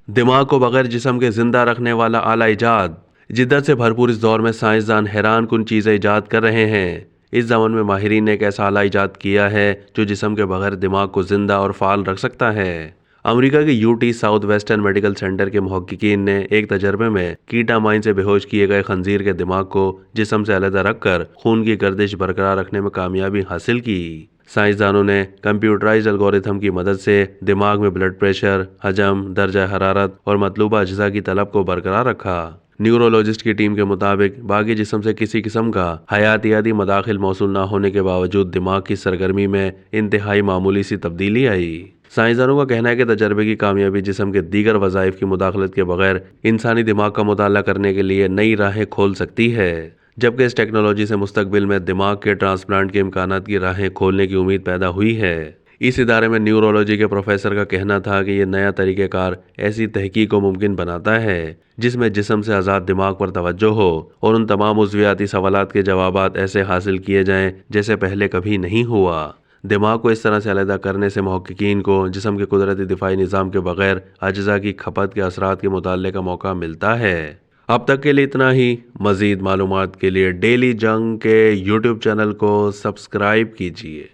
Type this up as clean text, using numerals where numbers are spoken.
دماغ کو بغیر جسم کے زندہ رکھنے والا اعلیٰ ایجاد۔ جدت سے بھرپور اس دور میں سائنسدان حیران کن چیزیں ایجاد کر رہے ہیں۔ اس زمن میں ماہرین نے ایک ایسا آلہ ایجاد کیا ہے جو جسم کے بغیر دماغ کو زندہ اور فعال رکھ سکتا ہے۔ امریکہ کے UT south western medical centre کے محققین نے ایک تجربے میں کیٹامائن سے بے ہوش کیے گئے خنزیر کے دماغ کو جسم سے علیحدہ رکھ کر خون کی گردش برقرار رکھنے میں کامیابی حاصل کی۔ سائنسدانوں نے کمپیوٹرائزڈ الگورتھم کی مدد سے دماغ میں بلڈ پریشر، حجم، درجہ حرارت اور مطلوبہ اجزاء کی طلب کو برقرار رکھا۔ نیورولوجسٹ کی ٹیم کے مطابق باقی جسم سے کسی قسم کا حیاتیاتی مداخل موصول نہ ہونے کے باوجود دماغ کی سرگرمی میں انتہائی معمولی سی تبدیلی آئی۔ سائنسدانوں کا کہنا ہے کہ تجربے کی کامیابی جسم کے دیگر وظائف کی مداخلت کے بغیر انسانی دماغ کا مطالعہ کرنے کے لیے نئی راہیں کھول سکتی ہے، جبکہ اس ٹیکنالوجی سے مستقبل میں دماغ کے ٹرانسپلانٹ کے امکانات کی راہیں کھولنے کی امید پیدا ہوئی ہے۔ اس ادارے میں نیورولوجی کے پروفیسر کا کہنا تھا کہ یہ نیا طریقہ کار ایسی تحقیق کو ممکن بناتا ہے جس میں جسم سے آزاد دماغ پر توجہ ہو اور ان تمام عضویاتی سوالات کے جوابات ایسے حاصل کیے جائیں جیسے پہلے کبھی نہیں ہوا۔ دماغ کو اس طرح سے علیحدہ کرنے سے محققین کو جسم کے قدرتی دفاعی نظام کے بغیر اجزاء کی کھپت کے اثرات کے مطالعے کا موقع ملتا ہے۔ اب تک کے لیے اتنا ہی۔ مزید معلومات کے لیے ڈیلی جنگ کے YouTube چینل کو سبسکرائب کیجیے۔